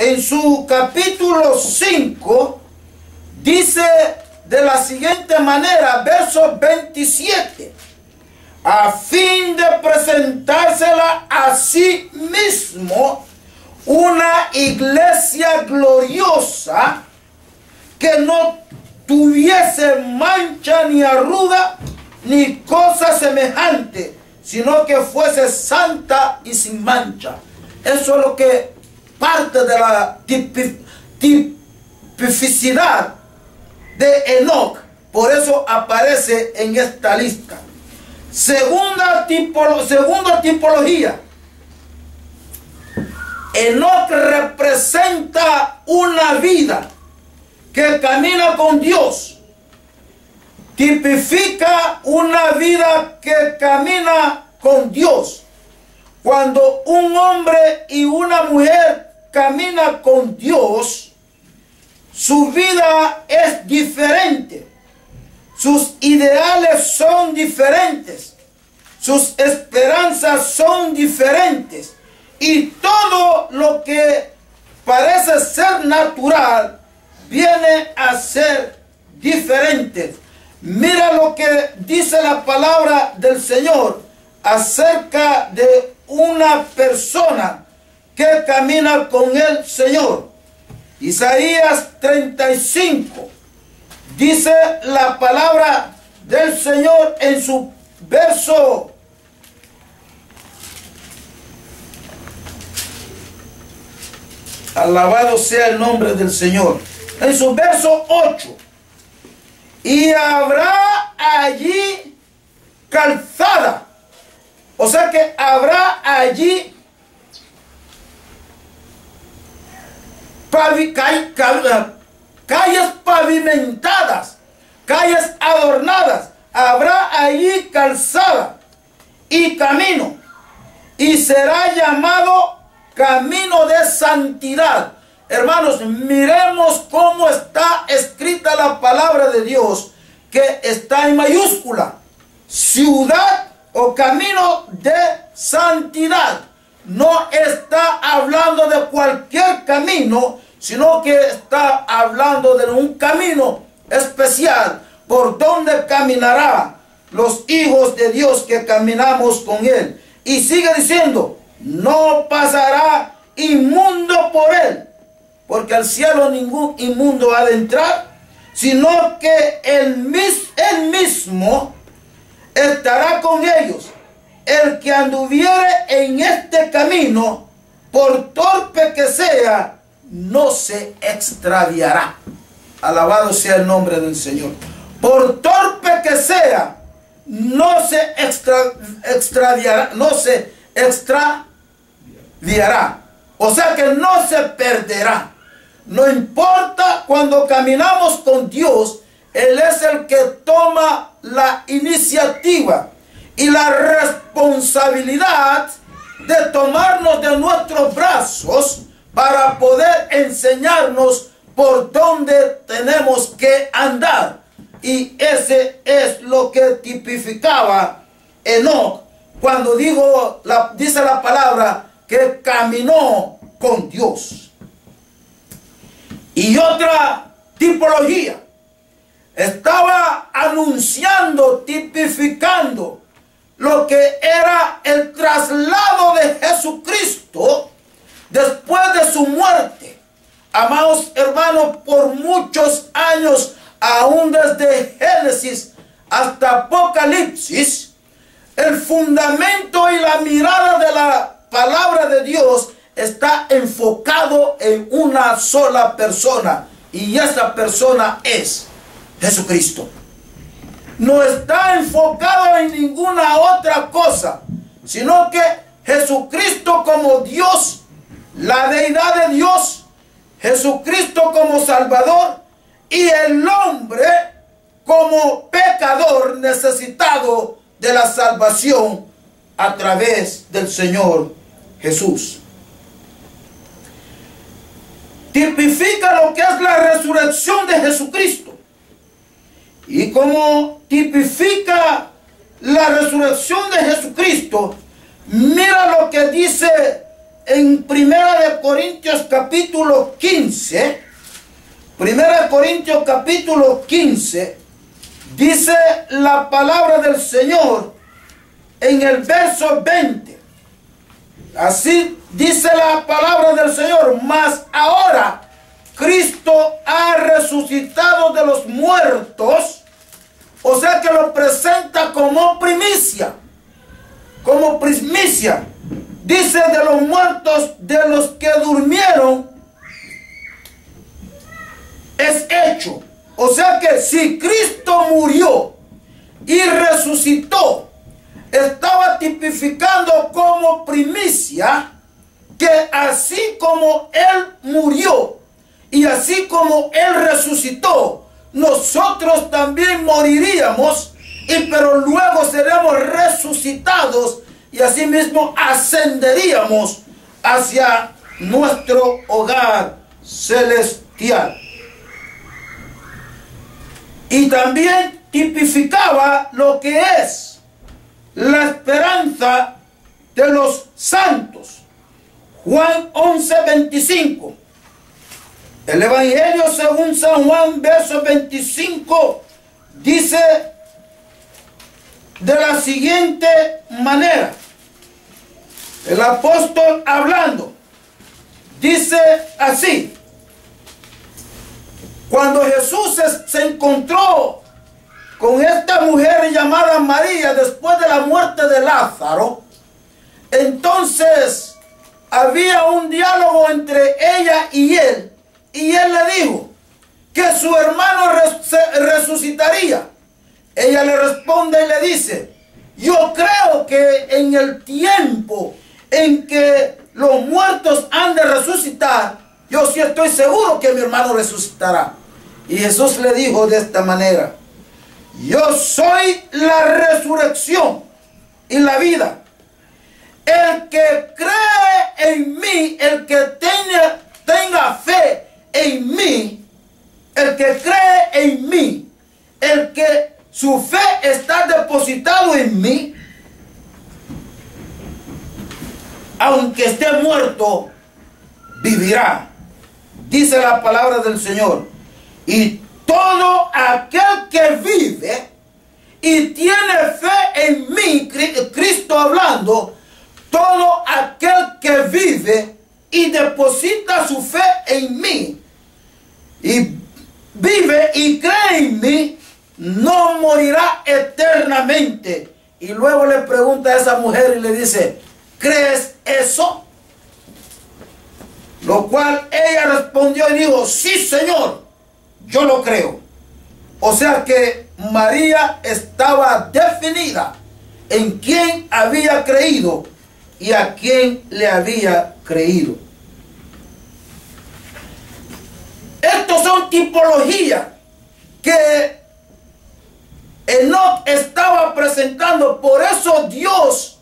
en su capítulo 5, dice de la siguiente manera, verso 27, a fin de presentársela a sí mismo una iglesia gloriosa, que no tuviese mancha ni arruga ni cosa semejante, sino que fuese santa y sin mancha. Eso es lo que parte de la tipificidad de Enoc. Por eso aparece en esta lista. Segunda tipología. Enoc representa una vida que camina con Dios. Tipifica una vida que camina con Dios. Cuando un hombre y una mujer caminan con Dios, su vida es diferente. Sus ideales son diferentes. Sus esperanzas son diferentes. Y todo lo que parece ser natural viene a ser diferente. Mira lo que dice la palabra del Señor acerca de una persona que camina con el Señor. Isaías 35. Dice la palabra del Señor en su verso alabado sea el nombre del Señor. En su verso 8. Y habrá allí calzada. O sea que habrá allí calles pavimentadas, calles adornadas. Habrá allí calzada y camino. Y será llamado camino de santidad. Hermanos, miremos cómo está escrita la palabra de Dios, que está en mayúscula. Ciudad o camino de santidad. No está hablando de cualquier camino, sino que está hablando de un camino especial por donde caminará los hijos de Dios que caminamos con Él. Y sigue diciendo, no pasará inmundo por él, porque al cielo ningún inmundo ha de entrar, sino que él mismo estará con ellos. El que anduviere en este camino, por torpe que sea, no se extraviará. Alabado sea el nombre del Señor. Por torpe que sea, no se extraviará. O sea que no se perderá. No importa, cuando caminamos con Dios, Él es el que toma la iniciativa y la responsabilidad de tomarnos de nuestros brazos para poder enseñarnos por dónde tenemos que andar. Y ese es lo que tipificaba Enoc cuando dice la palabra que caminó con Dios. Y otra tipología estaba anunciando, tipificando lo que era el traslado de Jesucristo después de su muerte. Amados hermanos, por muchos años, aún desde Génesis hasta Apocalipsis, el fundamento y la mirada de la palabra de Dios está enfocado en una sola persona, y esa persona es Jesucristo. No está enfocado en ninguna otra cosa, sino que Jesucristo como Dios, la deidad de Dios, Jesucristo como Salvador, y el hombre como pecador necesitado de la salvación a través del Señor Jesús. Tipifica lo que es la resurrección de Jesucristo. Y como tipifica la resurrección de Jesucristo, mira lo que dice en 1 Corintios capítulo 15, 1 Corintios capítulo 15, dice la palabra del Señor en el verso 20. Así dice la palabra del Señor: mas ahora Cristo ha resucitado de los muertos, o sea que lo presenta como primicia, dice, de los muertos, de los que durmieron, es hecho. O sea que si Cristo murió y resucitó, estaba tipificando como primicia que así como Él murió y así como Él resucitó, nosotros también moriríamos, pero luego seremos resucitados y asimismo ascenderíamos hacia nuestro hogar celestial. Y también tipificaba lo que es la esperanza de los santos. Juan 11:25. El Evangelio según San Juan, verso 25, dice de la siguiente manera. El apóstol hablando, dice así: cuando Jesús se encontró con esta mujer llamada María después de la muerte de Lázaro, entonces había un diálogo entre ella y él le dijo que su hermano resucitaría. Ella le responde y le dice: yo creo que en el tiempo en que los muertos han de resucitar, yo sí estoy seguro que mi hermano resucitará. Y Jesús le dijo de esta manera: yo soy la resurrección y la vida. El que cree en mí, el que tenga fe en mí, el que cree en mí, el que su fe está depositado en mí, aunque esté muerto, vivirá. Dice la palabra del Señor. Y todo aquel que vive y tiene fe en mí, Cristo hablando, todo aquel que vive y deposita su fe en mí, y vive y cree en mí, no morirá eternamente. Y luego le pregunta a esa mujer y le dice: ¿crees eso? Lo cual ella respondió y dijo: sí, Señor, yo lo creo. O sea que María estaba definida en quién había creído y a quién le había creído. Estos son tipologías que Enoc estaba presentando. Por eso Dios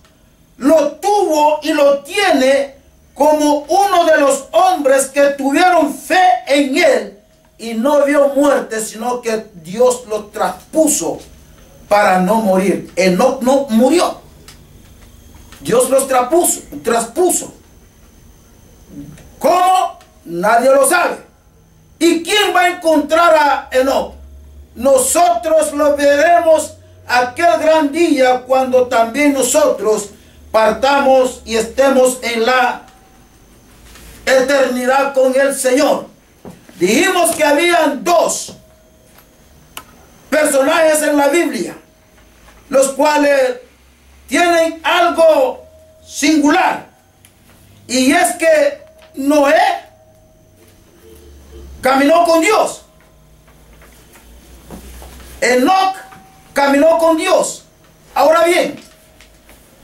lo tuvo y lo tiene como uno de los hombres que tuvieron fe en él y no vio muerte, sino que Dios lo traspuso para no morir. Enoc no murió. Dios los traspuso. ¿Cómo? Nadie lo sabe. ¿Y quién va a encontrar a Enoc? Nosotros lo veremos aquel gran día cuando también nosotros partamos y estemos en la eternidad con el Señor. Dijimos que habían dos personajes en la Biblia, los cuales tienen algo singular, y es que Noé caminó con Dios, Enoc caminó con Dios. Ahora bien,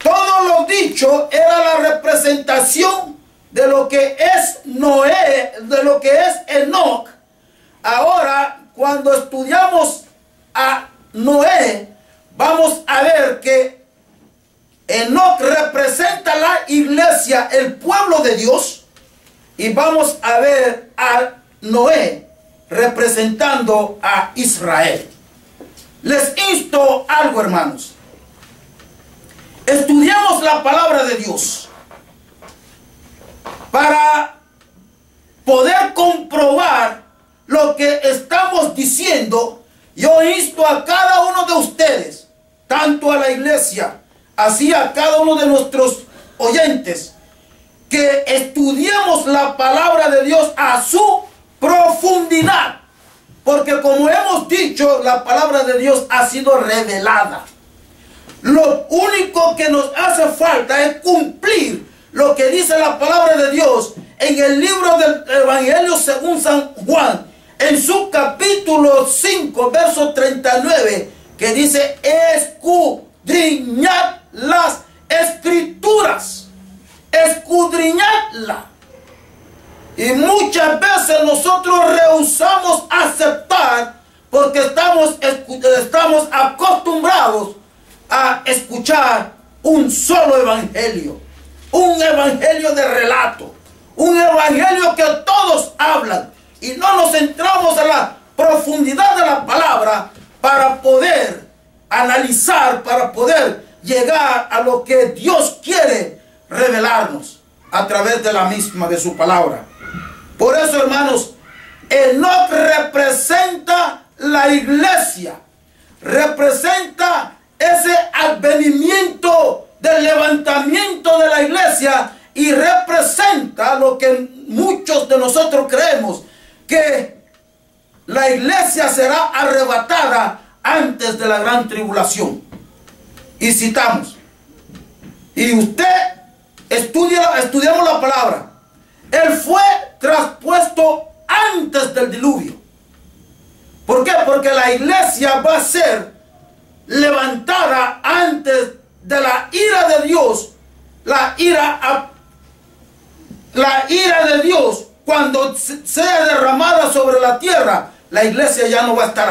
todo lo dicho era la representación de lo que es Noé, de lo que es Enoc. Ahora, cuando estudiamos a Noé, vamos a ver que Enoc representa la iglesia, el pueblo de Dios, y vamos a ver a Noé representando a Israel. Les insto algo, hermanos. Estudiamos la palabra de Dios. para poder comprobar lo que estamos diciendo, yo insto a cada uno de ustedes, tanto a la iglesia, así a cada uno de nuestros oyentes, que estudiemos la palabra de Dios a su profundidad. Porque como hemos dicho, la palabra de Dios ha sido revelada. Lo único que nos hace falta es cumplir lo que dice la palabra de Dios en el libro del Evangelio según San Juan, en su capítulo 5, verso 39, que dice: escudriñad las escrituras, escudriñadla. Y muchas veces nosotros rehusamos aceptar porque estamos acostumbrados a escuchar un solo evangelio, un evangelio de relato, un evangelio que todos hablan, y no nos centramos en la profundidad de la palabra para poder analizar, para poder llegar a lo que Dios quiere revelarnos a través de la misma, de su palabra. Por eso, hermanos, Enoc representa la iglesia, representa ese advenimiento del levantamiento de la iglesia, y representa lo que muchos de nosotros creemos, que la iglesia será arrebatada antes de la gran tribulación. Y citamos, y usted estudiamos la palabra, él fue traspuesto antes del diluvio. ¿Por qué? Porque la iglesia va a ser levantada antes de la ira de Dios. La ira de Dios, cuando sea derramada sobre la tierra, la iglesia ya no va a estar